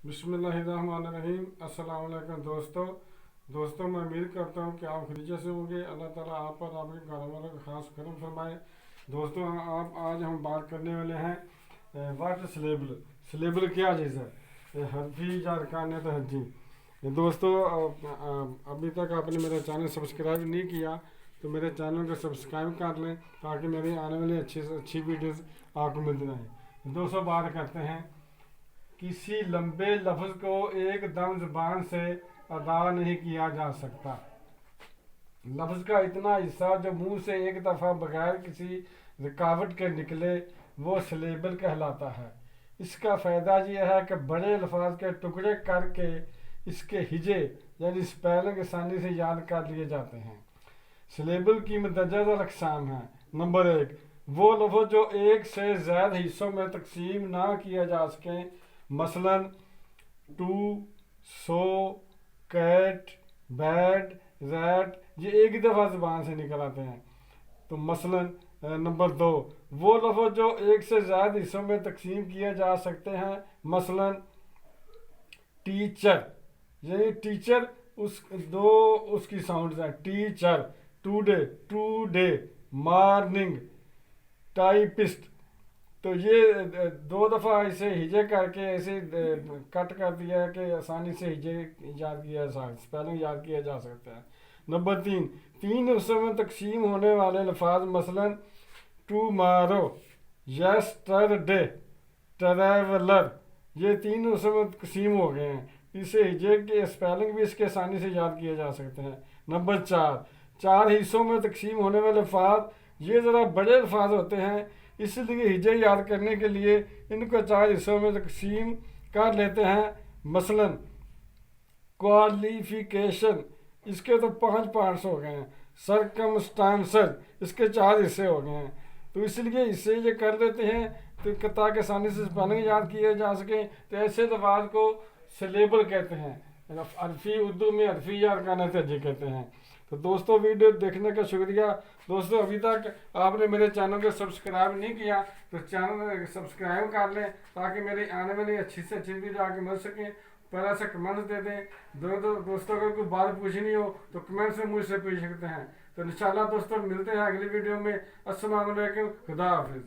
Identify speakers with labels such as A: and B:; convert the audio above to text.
A: बिस्मिल्लाहिर्रहमानिर्रहीम। अस्सलाम वालेकुम दोस्तों मैं उम्मीद करता हूँ कि आप खरीजे से होंगे। अल्लाह ताला आप पर आपके घर वालों का खास करम फरमाए। दोस्तों आज हम बात करने वाले हैं वाट स्लेबल क्या चीज़ है, हर्फी या अरकान तहजी। दोस्तों अभी तक आपने मेरा चैनल सब्सक्राइब नहीं किया तो मेरे चैनल को सब्सक्राइब कर लें ताकि मेरी आने वाली अच्छी से अच्छी वीडियोस आपको मिलती रहें। दोस्तों बात करते हैं, किसी लंबे लफ्ज़ को एकदम ज़ुबान से अदा नहीं किया जा सकता। लफ्ज़ का इतना हिस्सा जो मुंह से एक दफ़ा बगैर किसी रुकावट के निकले वो स्लेबल कहलाता है। इसका फ़ायदा यह है कि बड़े अल्फाज के टुकड़े करके इसके हिजे यानी स्पेलिंग आसानी से याद कर लिए जाते हैं। स्लेबल की मतअद्दिद अक़साम है। नंबर 1, वो लफ्ज़ जो एक से ज़्यादा हिस्सों में तकसीम ना किया जा सके, मसलन to, so, cat, bad, rat, ये एक ही दफ़ा ज़ुबान से निकल आते हैं। तो मसलन नंबर 2, वो लफ्ज़ जो एक से ज़्यादा हिस्सों में तकसीम किए जा सकते हैं, मसलन टीचर, यानी टीचर उसकी साउंड है, टीचर, टूडे, मॉर्निंग, टाइपिस्ट। तो ये दो दफ़ा ऐसे हिजे करके ऐसे कट कर दिया है कि आसानी से हिजे याद किया जा स्पेलिंग याद किया जा सकता है। नंबर 3, 3 हिस्सों में तकसीम होने वाले अल्फाज, मसलन टुमारो, यस्टरडे, ट्रैवलर, ये 3 हिस्सों में तकसीम हो गए हैं। इसे हिजे के स्पेलिंग भी इसके आसानी से याद किए जा सकते हैं। नंबर 4, 4 हिस्सों में तकसीम होने वाले अल्फाज ये ज़रा बड़े अल्फाज होते हैं, इसलिए हिजे याद करने के लिए इनको 4 हिस्सों में तकसीम कर लेते हैं। मसलन क्वालिफिकेशन, इसके तो 5 पार्ट्स हो गए हैं। सरकमस्टांसेस, इसके 4 हिस्से हो गए हैं। तो इसलिए इससे ये कर लेते हैं तो ताकि आसानी से स्पेलिंग याद किए जा सके। तो ऐसे लफ्ज़ को स्लेबल कहते हैं, अरफी उर्दू में अरफी या अरकान तहजी कहते हैं। तो दोस्तों वीडियो देखने का शुक्रिया। दोस्तों अभी तक आपने मेरे चैनल को सब्सक्राइब नहीं किया तो चैनल सब्सक्राइब कर लें ताकि मेरी आने वाली अच्छी से अच्छी वीडियो आगे मिल सके। पहले से कमेंट्स दे दें। दोस्तों अगर कोई बात पूछनी हो तो कमेंट से मुझसे पूछ सकते हैं। तो इंशाल्लाह दोस्तों मिलते हैं अगली वीडियो में। अस्सलाम वालेकुम, खुदा हाफिज़।